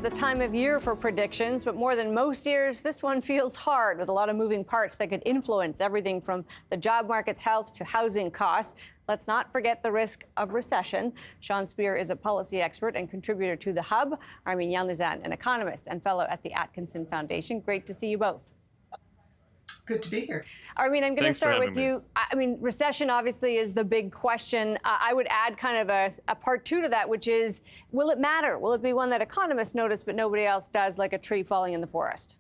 the time of year for predictions, but more than most years, this one feels hard with a lot of moving parts that could influence everything from the job market's health to housing costs. Let's not forget the risk of recession. Sean Speer is a policy expert and contributor to The Hub. Armine Yalnizyan, an economist and fellow at the Atkinson Foundation. Great to see you both. Good to be here. Armine, I'm going to start with you. I mean, recession obviously is the big question. I would add kind of a part two to that, which is, will it matter? Will it be one that economists notice but nobody else does, like a tree falling in the forest?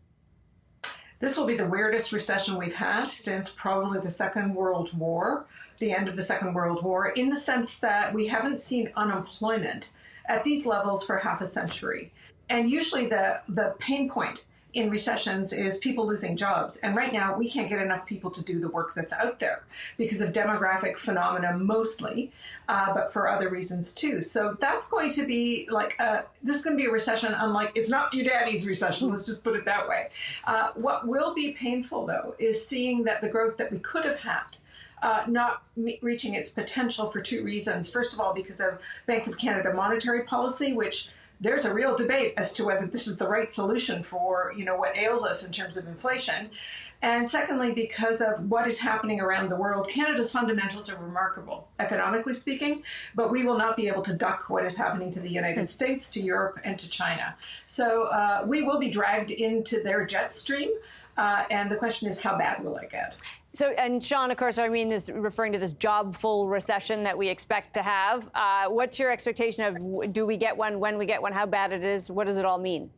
This will be the weirdest recession we've had since probably the Second World War, the end of the Second World War, in the sense that we haven't seen unemployment at these levels for half a century. And usually the pain point in recessions is people losing jobs. And right now, we can't get enough people to do the work that's out there because of demographic phenomena mostly, but for other reasons too. So that's going to be like, this is going to be a recession unlike, it's not your daddy's recession, let's just put it that way. What will be painful though, is seeing that the growth that we could have had not reaching its potential for two reasons. First of all, because of Bank of Canada monetary policy, which there's a real debate as to whether this is the right solution for, what ails us in terms of inflation. And secondly, because of what is happening around the world. Canada's fundamentals are remarkable, economically speaking, but we will not be able to duck what is happening to the United States, to Europe, and to China. So we will be dragged into their jet stream. And the question is, how bad will it get? So, and Sean, of course, Armine is referring to this job-full recession that we expect to have. What's your expectation of, do we get one, when we get one, how bad it is? What does it all mean?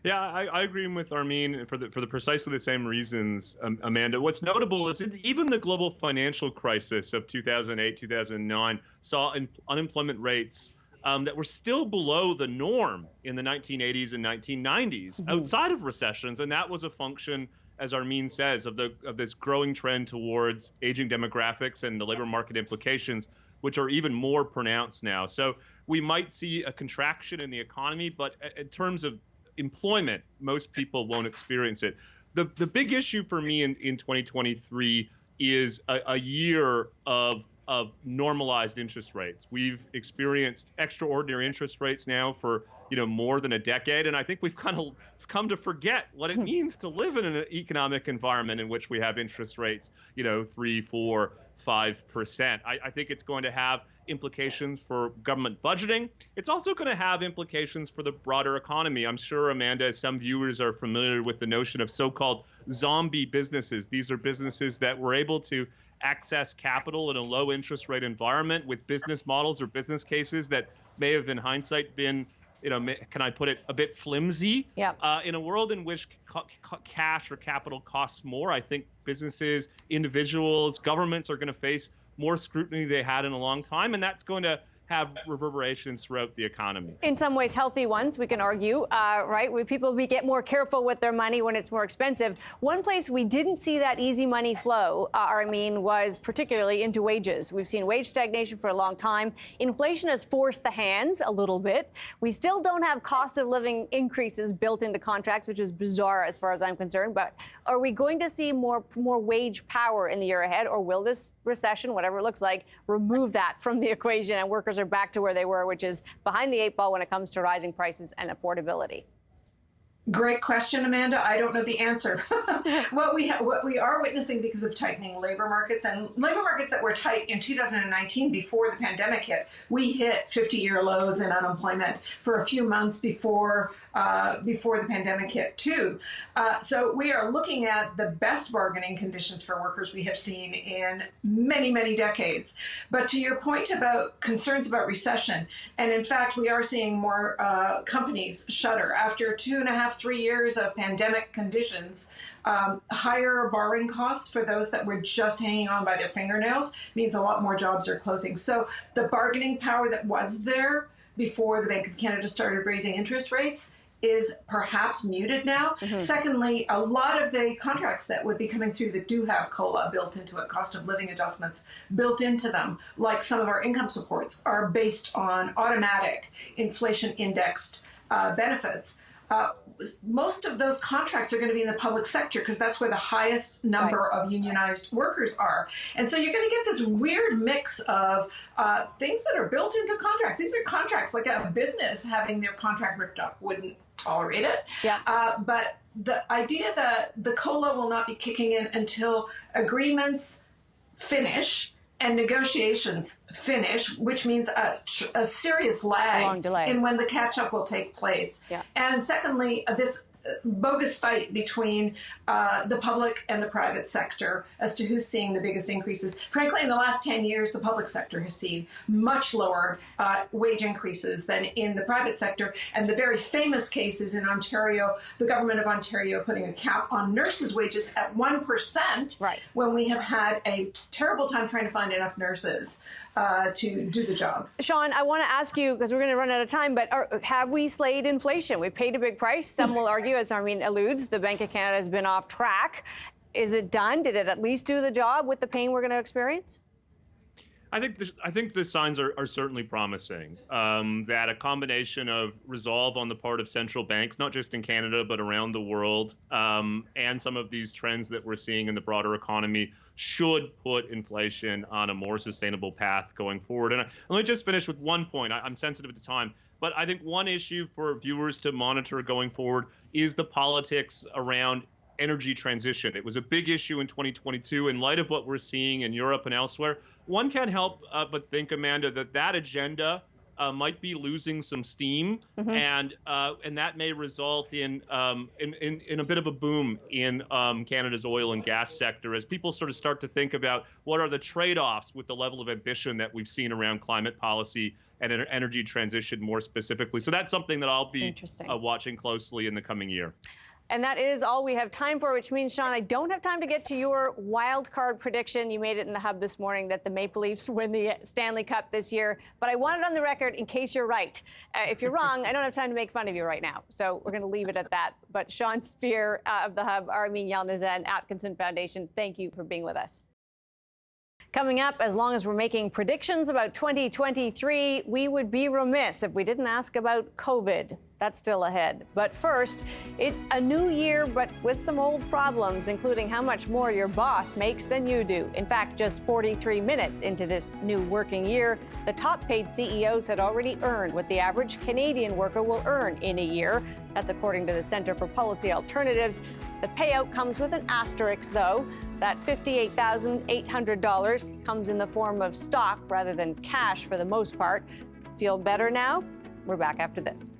Yeah, I agree with Armine for the precisely the same reasons, Amanda. What's notable is even the global financial crisis of 2008, 2009 saw unemployment rates that were still below the norm in the 1980s and 1990s outside of recessions. And that was a function, as Armine says, of this growing trend towards aging demographics and the labor market implications, which are even more pronounced now. So we might see a contraction in the economy, but in terms of employment, most people won't experience it. The big issue for me in 2023 is a year of normalized interest rates. We've experienced extraordinary interest rates now for more than a decade, and I think we've kind of come to forget what it means to live in an economic environment in which we have interest rates 3, 4, 5%. I think it's going to have implications for government budgeting. It's also going to have implications for the broader economy. I'm sure, Amanda, some viewers are familiar with the notion of so-called zombie businesses. These are businesses that were able to access capital in a low interest rate environment with business models or business cases that may have in hindsight been, can I put it, a bit flimsy? Yep. In a world in which cash or capital costs more, I think businesses, individuals, governments are going to face more scrutiny they had in a long time, and that's going to have reverberations throughout the economy. In some ways, healthy ones, we can argue, right? Where people get more careful with their money when it's more expensive. One place we didn't see that easy money flow, Armine, was particularly into wages. We've seen wage stagnation for a long time. Inflation has forced the hands a little bit. We still don't have cost of living increases built into contracts, which is bizarre as far as I'm concerned. But are we going to see more wage power in the year ahead, or will this recession, whatever it looks like, remove that from the equation and workers are back to where they were, which is behind the eight ball when it comes to rising prices and affordability? Great question, Amanda. I don't know the answer. What we are witnessing because of tightening labor markets and labor markets that were tight in 2019 before the pandemic hit, we hit 50-year lows in unemployment for a few months before the pandemic hit too. So we are looking at the best bargaining conditions for workers we have seen in many, many decades. But to your point about concerns about recession, and in fact, we are seeing more companies shutter after 2.5-3 years of pandemic conditions. Higher borrowing costs for those that were just hanging on by their fingernails means a lot more jobs are closing. So the bargaining power that was there before the Bank of Canada started raising interest rates is perhaps muted now. Secondly, a lot of the contracts that would be coming through that do have COLA built into it, cost of living adjustments built into them, like some of our income supports, are based on automatic inflation indexed benefits. most of those contracts are going to be in the public sector because that's where the highest number of unionized workers are. And so you're going to get this weird mix of things that are built into contracts. These are contracts like a business having their contract ripped up wouldn't tolerate it. Yeah. But the idea that the COLA will not be kicking in until agreements finish and negotiations finish, which means a serious lag in when the catch-up will take place. Yeah. And secondly, this bogus fight between the public and the private sector as to who's seeing the biggest increases. Frankly, in the last 10 years, the public sector has seen much lower wage increases than in the private sector. And the very famous case is in Ontario, the government of Ontario putting a cap on nurses' wages at 1% when we have had a terrible time trying to find enough nurses to do the job. Sean, I want to ask you, because we're going to run out of time, but have we slayed inflation? We paid a big price. Some will argue, as Armine alludes, the Bank of Canada has been off track. Is it done? Did it at least do the job with the pain we're going to experience? I think the signs are certainly promising, that a combination of resolve on the part of central banks, not just in Canada, but around the world, and some of these trends that we're seeing in the broader economy should put inflation on a more sustainable path going forward. And let me just finish with one point. I'm sensitive to time, but I think one issue for viewers to monitor going forward is the politics around energy transition. It was a big issue in 2022 in light of what we're seeing in Europe and elsewhere. One can't help but think, Amanda, that agenda might be losing some steam, and that may result in a bit of a boom in Canada's oil and gas sector as people sort of start to think about what are the trade-offs with the level of ambition that we've seen around climate policy and energy transition more specifically. So that's something that I'll be watching closely in the coming year. And that is all we have time for, which means, Sean, I don't have time to get to your wild card prediction. You made it in the Hub this morning that the Maple Leafs win the Stanley Cup this year. But I want it on the record in case you're right. If you're wrong, I don't have time to make fun of you right now. So we're going to leave it at that. But Sean Speer of the Hub, Armine, Yalnizyan, Atkinson Foundation, thank you for being with us. Coming up, as long as we're making predictions about 2023, we would be remiss if we didn't ask about COVID. That's still ahead. But first, it's a new year, but with some old problems, including how much more your boss makes than you do. In fact, just 43 minutes into this new working year, the top paid CEOs had already earned what the average Canadian worker will earn in a year. That's according to the Centre for Policy Alternatives. The payout comes with an asterisk, though. That $58,800 comes in the form of stock rather than cash for the most part. Feel better now? We're back after this.